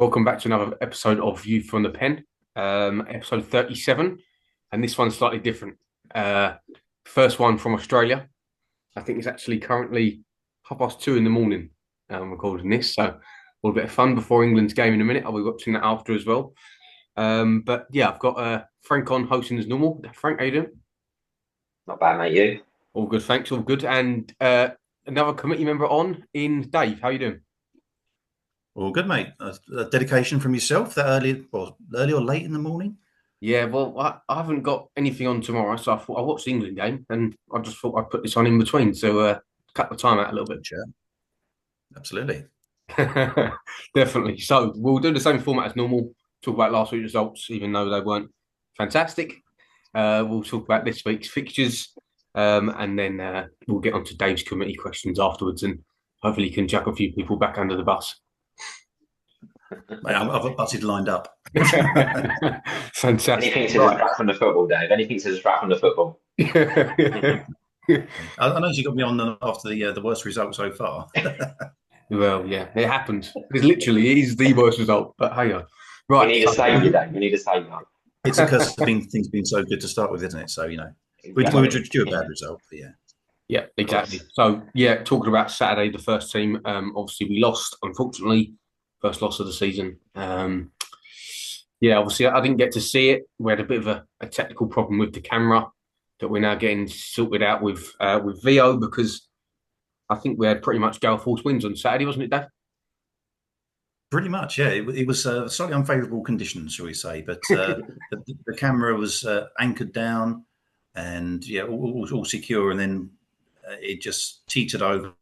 Welcome back to another episode of View from the Pen, episode 37, and this one's slightly different. First one from Australia. I think it's actually currently 2:30 in the morning. Recording this, so a little bit of fun before England's game in a minute. I'll be watching that after as well. But yeah, I've got Frank on hosting as normal. Frank, how you doing? Not bad, mate. You? All good, thanks. All good. And another committee member on in Dave. How you doing? All good, mate. A dedication from yourself that early or late in the morning? Yeah, well, I haven't got anything on tomorrow, so I thought I watched the England game, and I just thought I'd put this on in between to cut the time out a little bit. Sure. Absolutely. Definitely. So we'll do the same format as normal. Talk about last week's results, even though they weren't fantastic. We'll talk about this week's fixtures, and then we'll get on to Dave's committee questions afterwards, and hopefully can chuck a few people back under the bus. Mate, I've got buses lined up. Fantastic. Anything to distract from the football, Dave? Anything to distract from the football? I know you got me on after the worst result so far. Well, yeah, it happens. It is the worst result, but hey, right. We need a saviour, Dave. We need a saviour. It's a curse of things being so good to start with, isn't it? So, we were due a bad result, but yeah. Yeah, exactly. So, yeah, talking about Saturday, the first team, obviously we lost, unfortunately, first loss of the season. Yeah, obviously I didn't get to see it. We had a bit of a technical problem with the camera that we're now getting sorted out with VO because I think we had pretty much gale force winds on Saturday, wasn't it, Dave? Pretty much, yeah. It was slightly unfavourable conditions, shall we say, but the camera was anchored down and yeah, all secure, and then it just teetered over,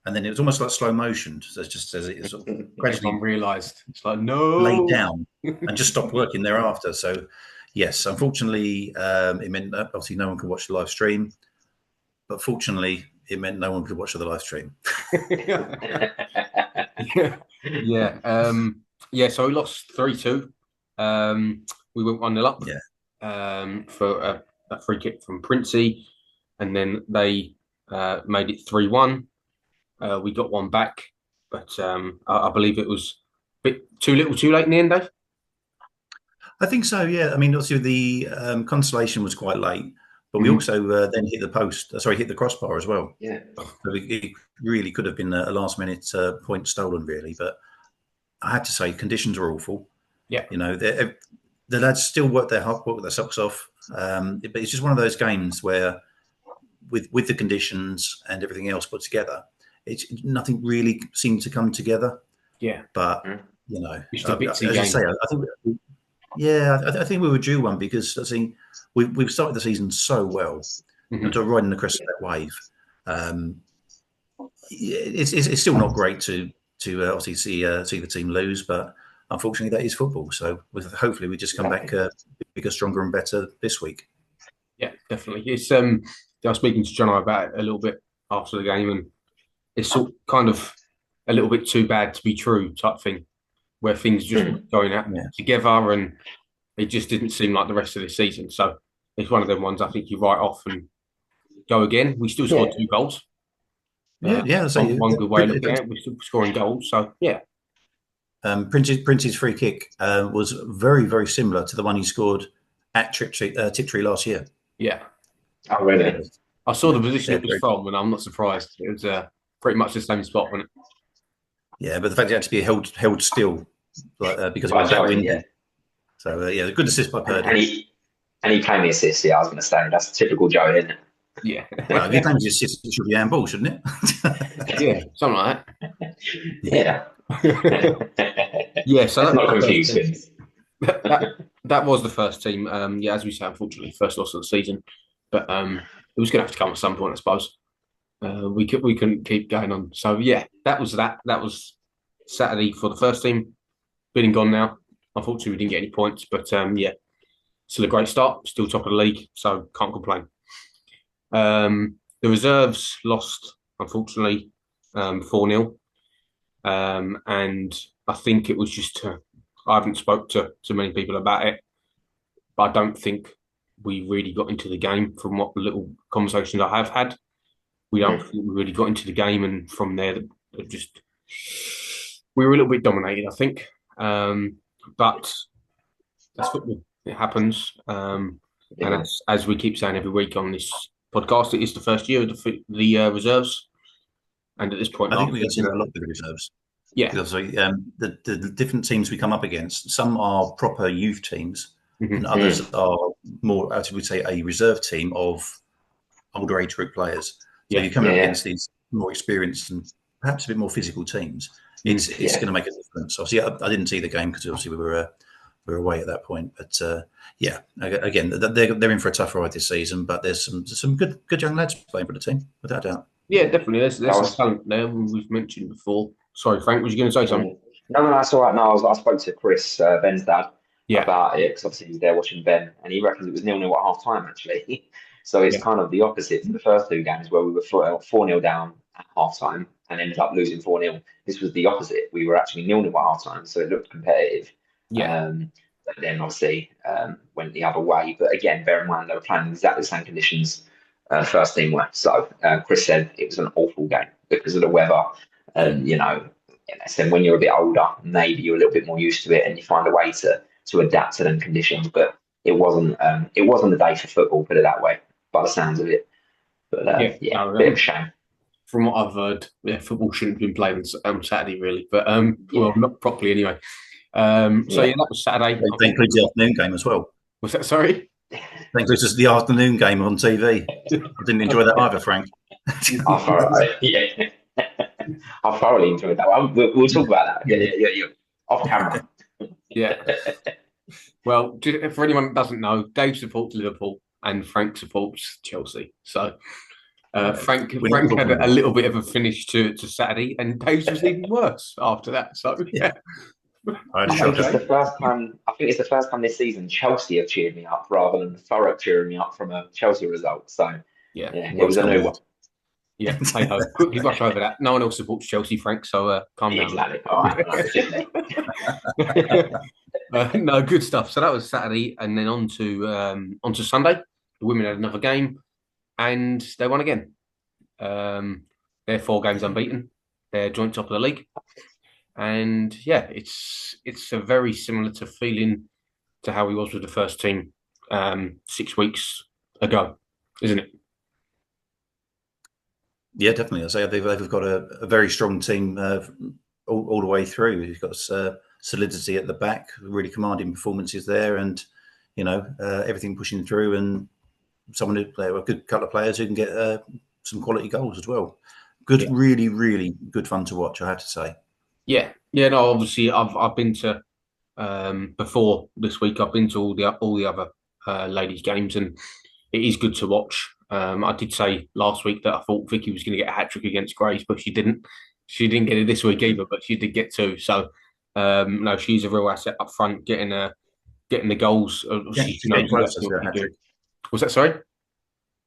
and then it was almost like slow motion. So it's just as it sort of gradually realised it's like no laid down and just stopped working thereafter. So yes, unfortunately, it meant that obviously no one could watch the live stream, but fortunately, it meant no one could watch the live stream. Yeah. So we lost 3-2. We went 1-0 up. For a free kick from Princey, and then they made it 3-1. We got one back, but I believe it was a bit too little, too late in the end, Dave. I think so. Yeah. I mean, obviously the consolation was quite late, but we also then hit the crossbar as well. Yeah. So it really could have been a last-minute point stolen, really. But I have to say, conditions were awful. Yeah. The lads still worked their socks off. But it's just one of those games where, with the conditions and everything else put together, nothing really seemed to come together. Yeah. But just a bitsy as game. I say, I think. Yeah, I think we were due one because I think we've started the season so well, and to riding the crest of that wave. It's still not great to obviously see the team lose, but unfortunately that is football. So hopefully we just come back bigger, stronger, and better this week. Yeah, definitely. It's I was speaking to John about it a little bit after the game, and it's sort of kind of a little bit too bad to be true type thing, where things just going out together, and it just didn't seem like the rest of the season. So it's one of them ones I think you write off and go again. We still scored 2 goals. So one good way of looking at it. We're still scoring goals. So yeah. Prince's free kick was very, very similar to the one he scored at Tiptree last year. Yeah. Oh, really? I saw the position it was from, and I'm not surprised. It was pretty much the same spot, wasn't it? Yeah, but the fact it had to be held still because it was that windy. Yeah. So a good assist by Purdy. And he claimed the assist. Yeah, I was going to say that's typical Joe, isn't it? Yeah. Well, if he claims the assist, it should be handball, shouldn't it? Yeah, something like that. Yeah. Yeah. So that's not confusing. That was the first team. As we said, unfortunately, first loss of the season, but it was going to have to come at some point, I suppose. We couldn't keep going on. So yeah, that was that. That was Saturday for the first team. Been and gone now. Unfortunately, we didn't get any points, but still a great start. Still top of the league, so can't complain. The reserves lost, unfortunately, 4-0, and I think it was just I haven't spoke to many people about it, but I don't think we really got into the game from what little conversations I have had. We don't think we really got into the game, and from there, we were a little bit dominated, I think. But that's football. It happens. And as we keep saying every week on this podcast, it is the first year of the reserves. And at this point, I think we're going to see a lot of the reserves. Yeah. Because the different teams we come up against, some are proper youth teams, and others are more, as we say, a reserve team of older age group players. So you're coming up against these more experienced and perhaps a bit more physical teams. It's going to make a difference. Obviously, I didn't see the game because obviously we were away at that point. But again, they're in for a tough ride this season. But there's some good young lads playing for the team, without doubt. Yeah, definitely. There's some talent there we've mentioned before. Sorry, Frank, was you going to say something? No, that's all right. No, I spoke to Chris, Ben's dad, about it because obviously he was there watching Ben, and he reckons it was 0-0 at half time actually. So it's kind of the opposite to the first two games where we were 4-0 down at half time and ended up losing 4-0. This was the opposite. We were actually 0-0 at half time, so it looked competitive. But then obviously went the other way. But again, bear in mind they were playing exactly the same conditions first team were. So Chris said it was an awful game because of the weather. And so when you're a bit older, maybe you're a little bit more used to it and you find a way to adapt to them conditions. But it wasn't a day for football, put it that way, by the sounds of it. But bit of a shame. From what I've heard, football shouldn't have been played on Saturday, really. But well, not properly anyway. That was Saturday. That includes the afternoon game as well. Was that, sorry? That includes the afternoon game on TV. I didn't enjoy that either, Frank. I thoroughly enjoyed that one. We'll talk about that. Yeah. Off camera. Yeah. Well, for anyone that doesn't know, Dave supports Liverpool and Frank supports Chelsea. So Frank had a little bit of a finish to Saturday, and Dave's was even worse after that. So yeah. I think it's the first time this season Chelsea have cheered me up rather than Thurrock cheering me up from a Chelsea result. So it was a new one. Yeah, hey ho. Quickly brush over that. No one else supports Chelsea, Frank, so calm down. Exactly. No, good stuff. So that was Saturday, and then on to Sunday. The women had another game, and they won again. They're 4 games unbeaten. They're joint top of the league, and it's a very similar to feeling to how he was with the first team 6 weeks ago, isn't it? Yeah, definitely. I say they've got a very strong team all the way through. You've got solidity at the back, really commanding performances there, and everything pushing through, and someone who play a good couple of players who can get some quality goals as well. Good, really, really good fun to watch, I have to say. Yeah. No, obviously I've been to before this week. I've been to all the other ladies' games, and it is good to watch. I did say last week that I thought Vicky was going to get a hat-trick against Grace, but she didn't. She didn't get it this week either, but she did get 2. So, no, she's a real asset up front, getting the goals. She's getting closer to the hat-trick. Was that, sorry?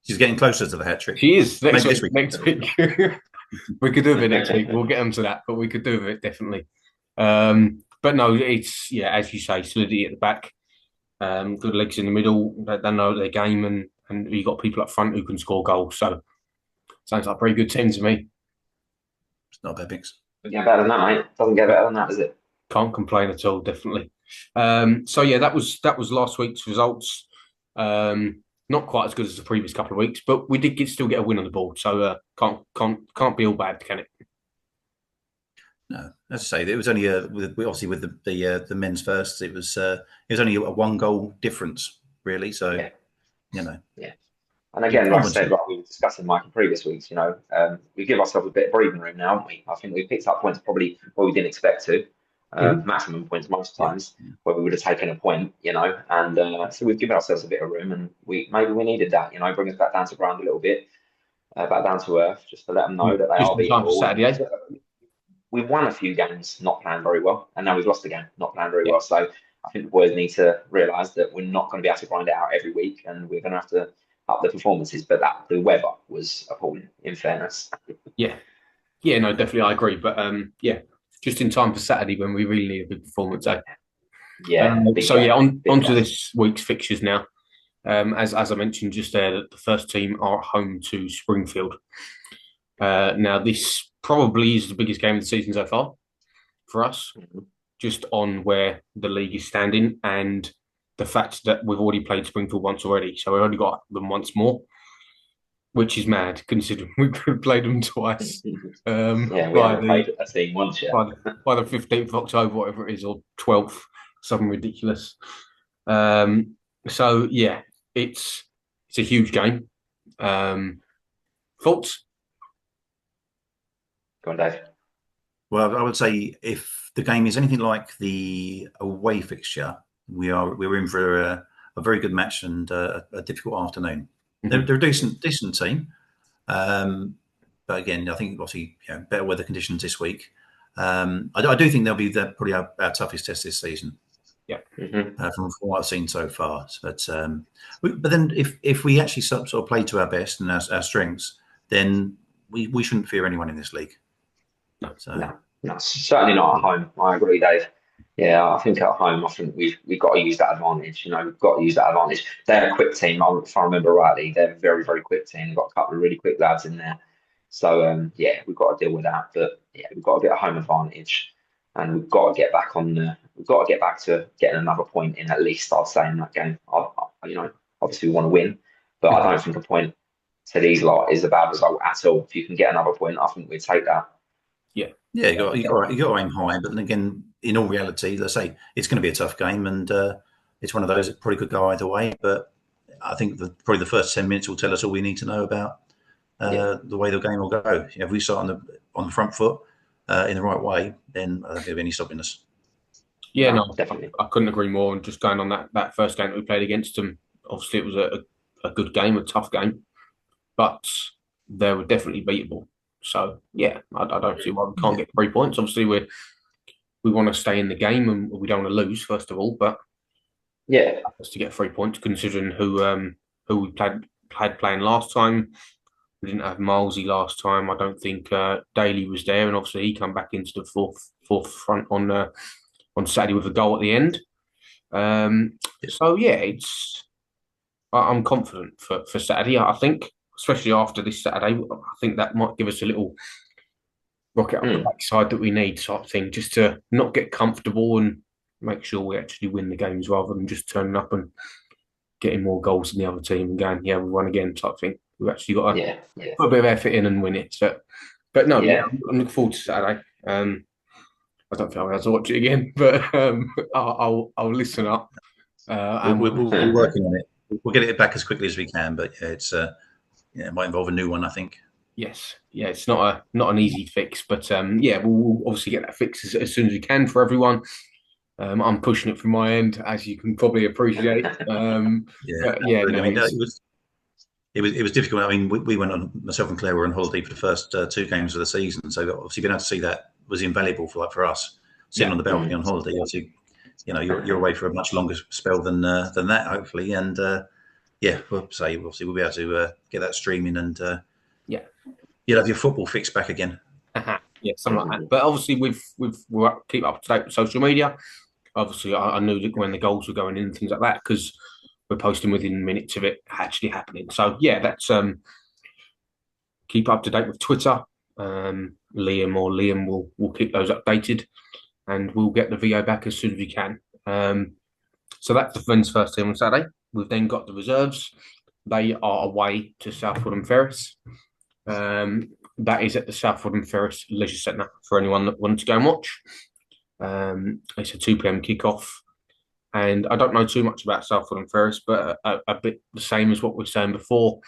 She's getting closer to the hat-trick. She is. Next week. We could do a bit next week. We'll get onto that, but we could do it definitely. But no, it's, as you say, solidity at the back, good legs in the middle. They know their game, and you've got people up front who can score goals. So sounds like a pretty good team to me. It's not a bad mix. Yeah, better than that, mate. Doesn't get better than that, does it? Can't complain at all, definitely. That was last week's results. Not quite as good as the previous couple of weeks, but we did still get a win on the board. So can't be all bad, can it? No, as I say, it was only obviously with the men's first. It was only a 1-goal difference, really. So. Yeah. And again, like I said, like we were discussing, Mike, in previous weeks, we give ourselves a bit of breathing room now, haven't we? I think we picked up points probably where we didn't expect to, maximum points most times, where we would have taken a point, and so we've given ourselves a bit of room, and maybe we needed that, bring us back down to ground a little bit, back down to earth, just to let them know that they are beatable. We've won a few games not playing very well, and now we've lost a game not playing very well. So I think the boys need to realise that we're not going to be able to grind it out every week, and we're going to have to up the performances. But the weather was appalling, in fairness. Yeah, no, definitely, I agree. But just in time for Saturday when we really need a big performance. On to this week's fixtures now. As I mentioned just there, that the first team are at home to Springfield. Now this probably is the biggest game of the season so far for us. just on where the league is standing and the fact that we've already played Springfield once already. So we've only got them once more, which is mad considering we've played them twice. Yeah, we haven't played a team once yet. By the 15th of October, whatever it is, or 12th, something ridiculous. So yeah, it's a huge game. Thoughts? Go on, Dave. Well, I would say if the game is anything like the away fixture, we're in for a very good match and a difficult afternoon. Mm-hmm. They're a decent team, but again, I think obviously better weather conditions this week. I do think they'll be probably our toughest test this season. Yeah, from what I've seen so far. But then if we actually sort of play to our best and our strengths, then we shouldn't fear anyone in this league. No, certainly not at home. I agree, Dave. Yeah, I think at home, we've got to use that advantage. We've got to use that advantage. They're a quick team. If I remember rightly, they're a very, very quick team. They've got a couple of really quick lads in there. So we've got to deal with that. But yeah, we've got to get a home advantage, and we've got to get back to getting another point in at least. I'd say in that game. Obviously we want to win, but I don't think a point to these lot is a bad result at all. If you can get another point, I think we'd take that. Yeah, you got to aim high, but then again, in all reality, let's say it's going to be a tough game, and it's one of those that probably could go either way. But I think probably the first 10 minutes will tell us all we need to know about the way the game will go. If we start on the front foot in the right way, then I don't think there'll be any stopping us. Yeah, no, definitely. I couldn't agree more. And just going on that first game that we played against them, obviously it was a good game, a tough game, but they were definitely beatable. So yeah, I don't see why we can't get 3 points. Obviously, we want to stay in the game and we don't want to lose first of all. But yeah, just to get 3 points, considering who we played playing last time. We didn't have Milesy last time. I don't think Daly was there, and obviously he come back into the fourth front on Saturday with a goal at the end. So yeah, I'm confident for Saturday. I think. Especially after this Saturday, I think that might give us a little rocket up the backside that we need, sort of thing, just to not get comfortable and make sure we actually win the games rather than just turning up and getting more goals than the other team and going, yeah, we won again, type thing. We've actually got to put a bit of effort in and win it. So, but no, I'm looking forward to Saturday. I don't think I'll be able to watch it again, but I'll listen up. We're working on it. We'll get it back as quickly as we can, but it might involve a new one, I think. Yes. Yeah, it's not an easy fix, but we'll obviously get that fix as soon as we can for everyone. I'm pushing it from my end, as you can probably appreciate. It was difficult. I mean, we went on, myself and Claire were on holiday for the first 2 games of the season, so obviously being able to see that was invaluable for us. Sitting on the balcony on holiday, obviously, you're away for a much longer spell than that, hopefully, and. We'll say obviously we'll be able to get that streaming and you'll have your football fix back again. Yeah, something like that. But obviously we'll keep up to date with social media. Obviously, I knew that when the goals were going in and things like that because we're posting within minutes of it actually happening. So yeah, that's keep up to date with Twitter. Liam will keep those updated, and we'll get the video back as soon as we can. So that's the men's first team on Saturday. We've then got the reserves. They are away to Southwood and Ferris. That is at the Southwood and Ferris Leisure Centre for anyone that wants to go and watch. It's a 2 p.m. kickoff. And I don't know too much about Southwood and Ferris, but a bit the same as what we were saying before.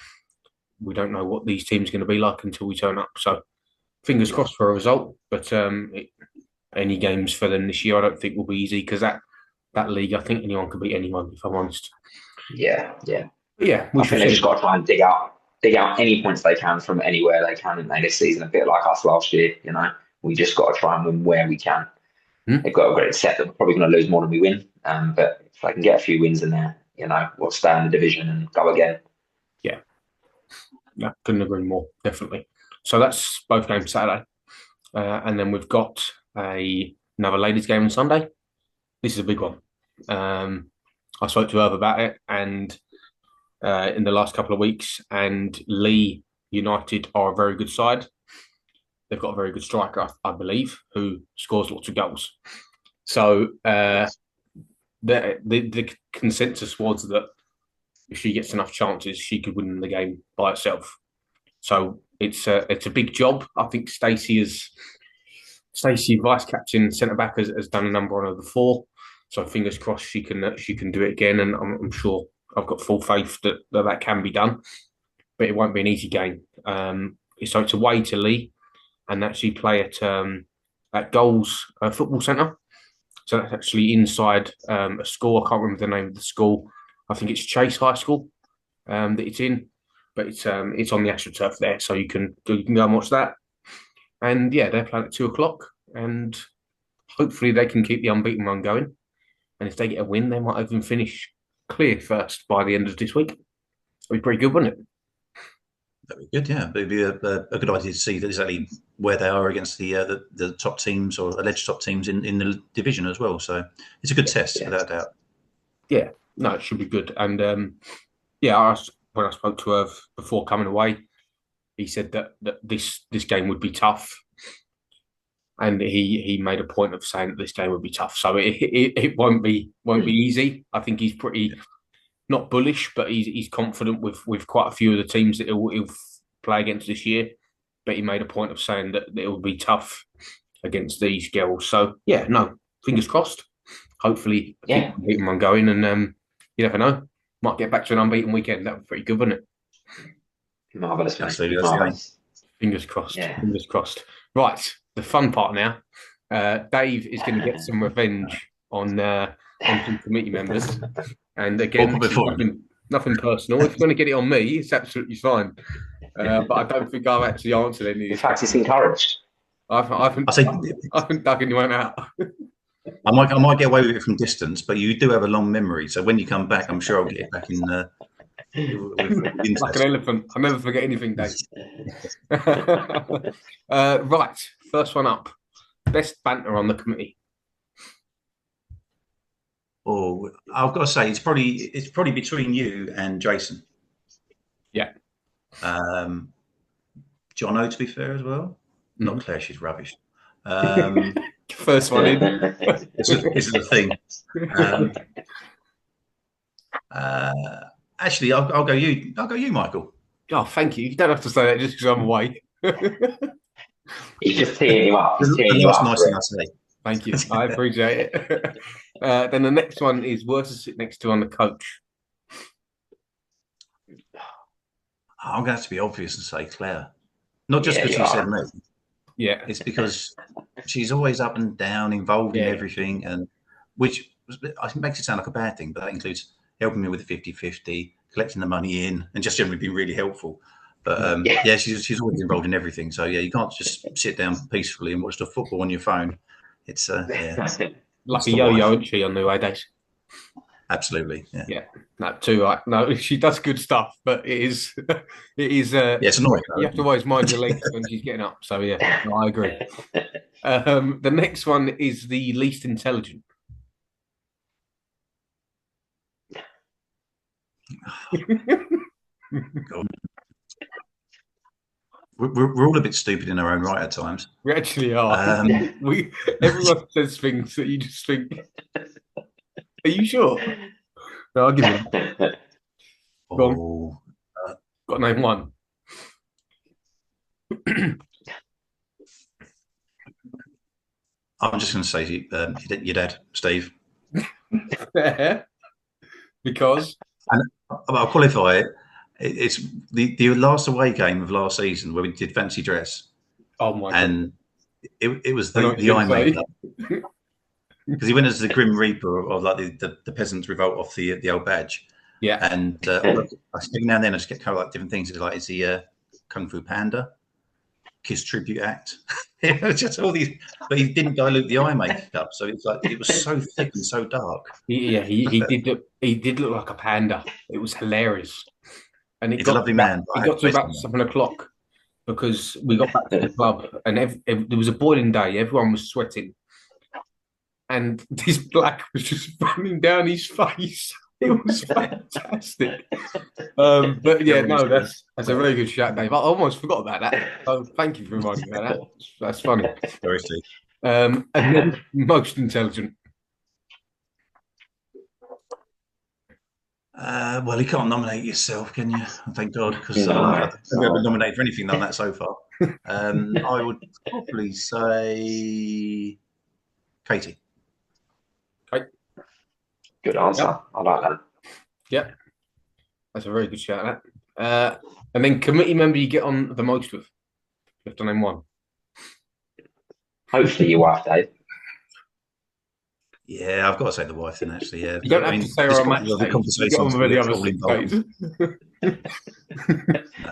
We don't know what these teams are going to be like until we turn up. So fingers crossed for a result. But any games for them this year, I don't think will be easy because that league, I think anyone can beat anyone, if I'm honest. Yeah. Yeah, I think they just got to try and dig out any points they can from anywhere they can in this season. A bit like us last year, we just got to try and win where we can. They've got a great set that we're probably going to lose more than we win. But if I can get a few wins in there, we'll stay in the division and go again. Yeah, couldn't agree more. Definitely. So that's both games Saturday, and then we've got another ladies' game on Sunday. This is a big one. I spoke to Irv about it, and in the last couple of weeks, and Leigh United are a very good side. They've got a very good striker, I believe, who scores lots of goals. So the consensus was that if she gets enough chances, she could win the game by herself. So it's a big job. I think Stacey, vice captain, centre back, has done a number on her before. So fingers crossed she can do it again. And I'm sure, I've got full faith that can be done. But it won't be an easy game. So it's away to Lee, and actually play at Goals Football Centre. So that's actually inside a school. I can't remember the name of the school. I think it's Chase High School that it's in, but it's on the AstroTurf there, so you can go and watch that. And yeah, they're playing at 2:00, and hopefully they can keep the unbeaten run going. And if they get a win, they might even finish clear first by the end of this week. It'd be pretty good, wouldn't it? That'd be good, yeah. It'd be a good idea to see exactly where they are against the top teams or alleged top teams in the division as well. So it's a good test, without doubt. Yeah, no, it should be good. And when I spoke to her before coming away, he said that this game would be tough, and he made a point of saying that this game would be tough. So it won't be easy. I think he's pretty not bullish, but he's confident with quite a few of the teams that he'll play against this year. But he made a point of saying that it will be tough against these girls. So yeah, no, fingers crossed. Hopefully, keep beating one going, and you never know, might get back to an unbeaten weekend. That would be pretty good, wouldn't it? Marvellous, absolutely. Fingers crossed. Yeah. Fingers crossed. Right, the fun part now. Dave is going to get some revenge on some committee members, and again, nothing personal. If you're going to get it on me, it's absolutely fine. But I don't think I've actually answered any of these. In fact, it's encouraged. I haven't dug anyone out. I might get away with it from distance, but you do have a long memory. So when you come back, I'm sure I'll get it back in. Like an elephant. I'll never forget anything, Dave. Right, first one up. Best banter on the committee. Oh, I've got to say it's probably between you and Jason. Yeah. Jono, to be fair, as well. Not Claire, she's rubbish. First one in. This is the thing. Actually, I'll go you. I'll go you, Michael. Oh, thank you. You don't have to say that just because I'm away. He's just teeing him up. He's teeing you up. Nice thing I say. Thank you. I appreciate it. Then the next one is worth to sit next to on the coach. I'm going to have to be obvious and say Claire. Not just because she said me. Yeah. It's because she's always up and down, involved in everything, and which I think makes it sound like a bad thing, but that includes helping me with the 50-50, collecting the money in, and just generally being really helpful. But she's always involved in everything. So yeah, you can't just sit down peacefully and watch the football on your phone. It's like a yo-yo, isn't she, on the away days? Absolutely, yeah. Yeah, no, too right. No, she does good stuff, but it is. It's annoying. You have to always mind your legs when she's getting up. So yeah, no, I agree. The next one is the least intelligent. We're all a bit stupid in our own right at times. We actually are. Everyone says things that you just think. Are you sure? No, I'll give you that. Go on. Got to name one. I'm just going to say your dad, Steve. Fair. Because? And I'll qualify it. It's the last away game of last season where we did fancy dress. Oh my God. It was the eye makeup. Because he went as the Grim Reaper of like the peasants' revolt off the old badge. Yeah. And every now and then I just get kind of like different things. It's like, is he Kung Fu Panda? Kiss Tribute Act? It was just all these, but he didn't dilute the eye makeup, so it's like it was so thick and so dark. He did look like a panda. It was hilarious. And he's a lovely man. He got to about 7 o'clock because we got back to the club and there was a boiling day. Everyone was sweating. And this black was just running down his face. It was fantastic. But yeah, no, that's a very good shout, Dave. I almost forgot about that. So thank you for reminding me of that. That's funny. Seriously. And then most intelligent. Well, you can't nominate yourself, can you? Thank God, because No, I've never been nominated for anything done that so far. I would probably say Katie. Okay. Good answer. Yep. I like that. Yeah, that's a very good shout. And then committee member you get on the most with. You have to name one. Hopefully your wife, Dave. Yeah, I've got to say the wife then, actually. Yeah, You don't have to say her on match the day. conversations You get on with the other probably days.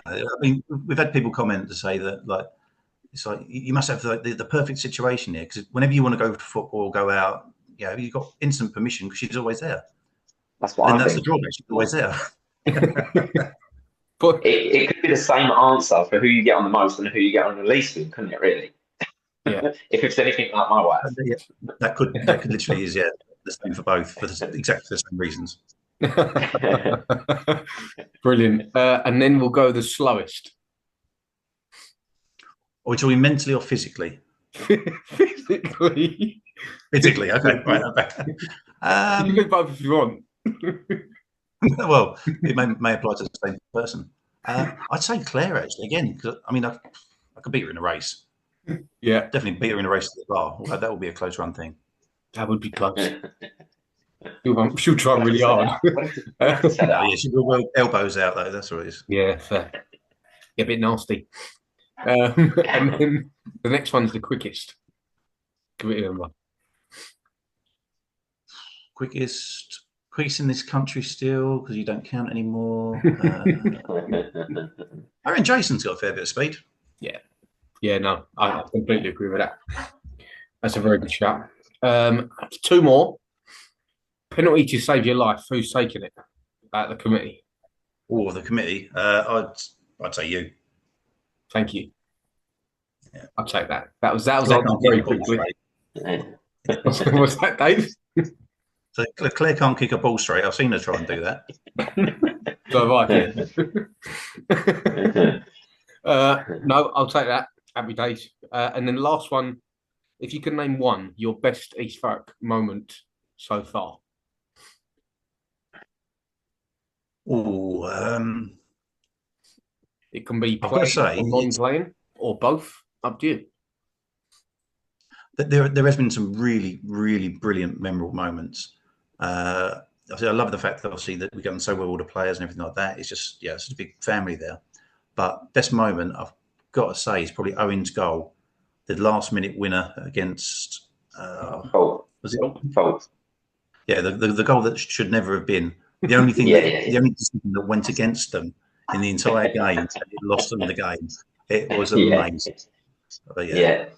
I mean, we've had people comment to say that, like, it's like you must have the perfect situation here, because whenever you want to go to football, go out, you've got instant permission because she's always there. That's what I that's think. the drawback. She's always there. But it could be the same answer for who you get on the most and who you get on the least with, couldn't it? Really? Yeah. If it's anything like my wife. That could literally is the same for both for exactly the same reasons. Brilliant. And then we'll go the slowest. Are we talking mentally or physically? Physically. Physically, okay. Right. Okay. You can do both if you want. Well, it may apply to the same person. I'd say Claire, actually, again, because I mean, I could beat her in a race. Yeah. Definitely beat her in a race to the bar. Well, that would be a close run thing. That would be close. She'll try really hard. Yeah, she will elbows out, though. That's what it is. Yeah, fair. Yeah, a bit nasty. And then the next one's the quickest. Committee member. Quickest in this country still, because you don't count anymore. I reckon Jason's got a fair bit of speed. Yeah, no, I completely agree with that. That's a very good shout. Two more. Penalty to save your life. Who's taking it at the committee? Oh, the committee. I'd say you. Thank you. Yeah. I'll take that. That was very quickly. What's that, Dave? So Claire can't kick a ball straight. I've seen her try and do that. So have I. No, I'll take that. Happy days. And then last one, if you can name one, your best East Thurrock moment so far. Oh, it can be playing or non-playing or both. Up to you. There has been some really, really brilliant, memorable moments. I love the fact that obviously that we get on so well with all the players and everything like that. It's just it's such a big family there. But best moment I've got to say is probably Owen's goal, the last minute winner against. Was it Fault? Yeah, the goal that should never have been. The only thing the only decision that went against them in the entire game, and it lost them the game. It was amazing. Yeah,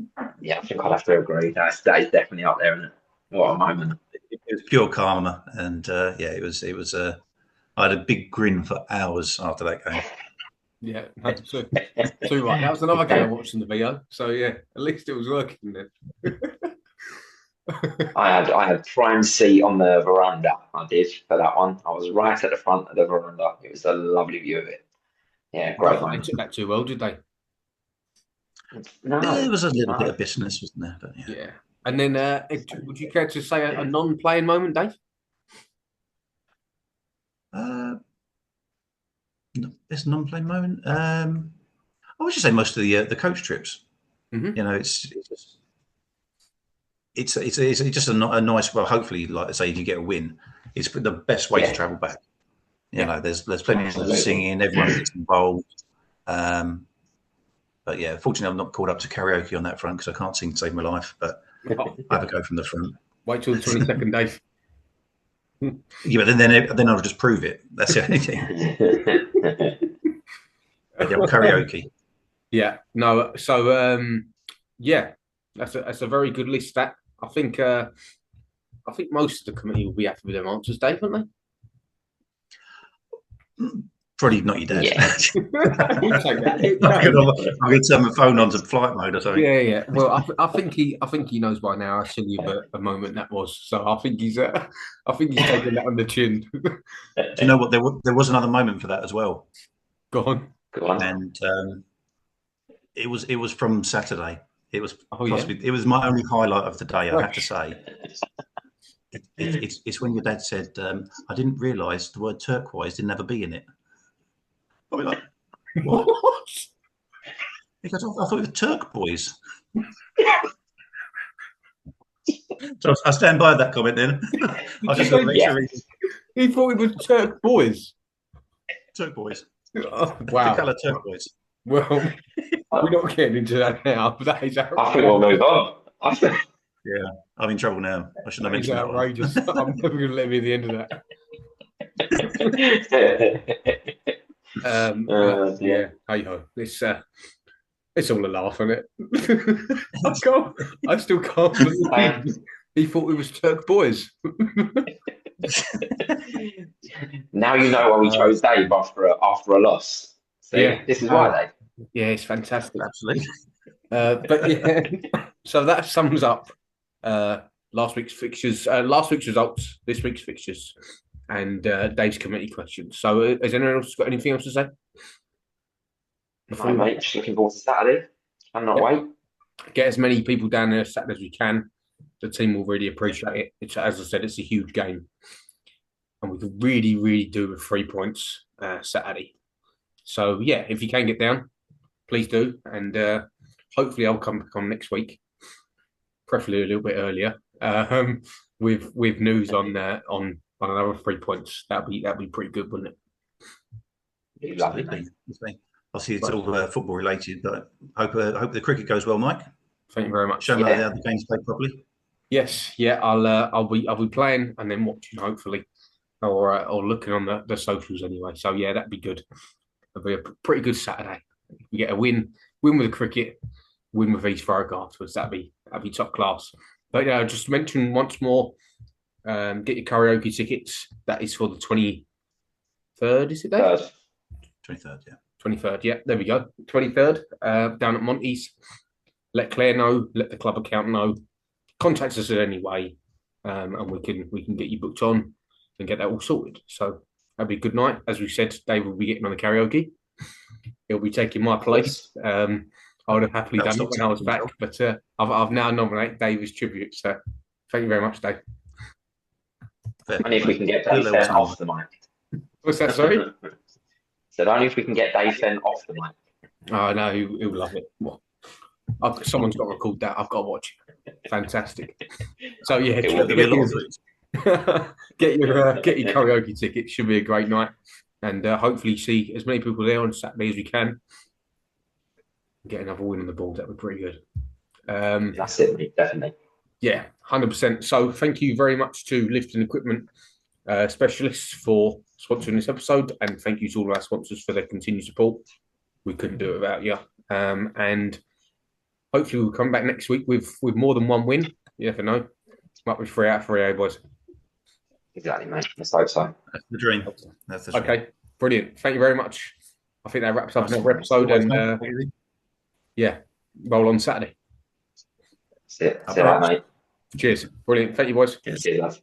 I think I'd have to agree. That is definitely up there, isn't it? What a moment! It was pure karma, and it was. I had a big grin for hours after that game. Yeah, so right. That was another game I watched in the video. So yeah, at least it was working then. I had prime seat on the veranda. I did for that one. I was right at the front of the veranda. It was a lovely view of it. Yeah, great. They took that too well, did they? No, there was a little bit of business, wasn't there? But yeah. And then, would you care to say a non-playing moment, Dave? Best non-playing moment. I would just say most of the coach trips. Mm-hmm. You know, it's just a nice. Well, hopefully, like I say, if you get a win, it's the best way to travel back. You know, there's plenty of singing, everyone gets involved. But yeah, fortunately, I'm not called up to karaoke on that front because I can't sing to save my life. But I have a go from the front. Wait till the 22nd, Dave. Yeah, but then I'll just prove it. That's the only thing. Karaoke. Yeah. No. So yeah, that's a very good list. That I think most of the committee will be happy with their answers, Dave, won't they? Probably not your dad. Yeah. I'm going to turn my phone on to flight mode or something. Yeah. Well, I think he knows by now how silly of a moment that was. So I think he's taking that on the chin. Do you know what? There was another moment for that as well. Go on. And it was from Saturday. It was possibly it was my only highlight of the day. I have to say. It's when your dad said, "I didn't realise the word turquoise didn't have a B in it." I'll be like, "What?" He goes, "I thought it was Turk boys." So I stand by that comment then. I just got to make sure he thought it was Turk boys. Turk boys. Oh, wow. The colour turquoise. Well, we're not getting into that now. But that is outrageous. I think we'll move on. Yeah, I'm in trouble now. I shouldn't have mentioned that. Outrageous. I'm never going to let me at the end of that. Yeah. Hey ho. It's all a laugh, isn't it? I still can't believe he thought it was Turk boys. Now you know why we chose Dave after a loss. So yeah, this is why, Dave. Yeah, it's fantastic. Absolutely. But yeah, so that sums up last week's fixtures, last week's results, this week's fixtures, and Dave's committee questions. So has anyone else got anything else to say? No, mate, just looking forward to Saturday. Cannot wait. Get as many people down there Saturday as we can. The team will really appreciate it. It's, as I said, it's a huge game. And we could really, really do with 3 points Saturday. So, yeah, if you can get down, please do. And hopefully I'll come back on next week, preferably a little bit earlier, with news on another 3 points. That'd be pretty good, wouldn't it? Lovely. Obviously, it's all football related, but I hope the cricket goes well, Mike. Thank you very much. Show me how the game's played properly. Yes, yeah, I'll be playing and then watching, hopefully, or looking on the socials anyway. So yeah, that'd be good. It'll be a pretty good Saturday. We get a win with the cricket, win with East Thurrock afterwards. That'd be top class. But yeah, just mention once more, get your karaoke tickets. That is for the 23rd, is it, Dave? 23rd, yeah. 23rd, yeah. There we go. 23rd, down at Monty's. Let Claire know. Let the club account know. Contact us in any way, and we can get you booked on and get that all sorted. So that'd be a good night. As we said, Dave will be getting on the karaoke. He'll be taking my place. I would have happily done it when I was back, but I've now nominated Dave as tribute. So thank you very much, Dave. Only if we can get Dave Fenn off the mic. What's that? Sorry. Said only if we can get Dave Fenn off the mic. Oh no, he'll love it. What? Someone's got to record that. I've got to watch it. Fantastic. So yeah, get your karaoke ticket. Should be a great night, and hopefully see as many people there on Saturday as we can. Get another win on the board. That would be pretty good. That's it, mate, definitely. Yeah, 100%. So thank you very much to Lifting Equipment Specialists for sponsoring this episode, and thank you to all of our sponsors for their continued support. We couldn't do it without you. And hopefully we'll come back next week with more than one win. You never know. Might be 3 out of 3, boys. Exactly, mate. Let's hope so. That's the dream. That's the dream. Okay, brilliant. Thank you very much. I think that wraps up another episode. And yeah, roll on Saturday. That's it, mate. Cheers. Brilliant. Thank you, boys. Cheers, love.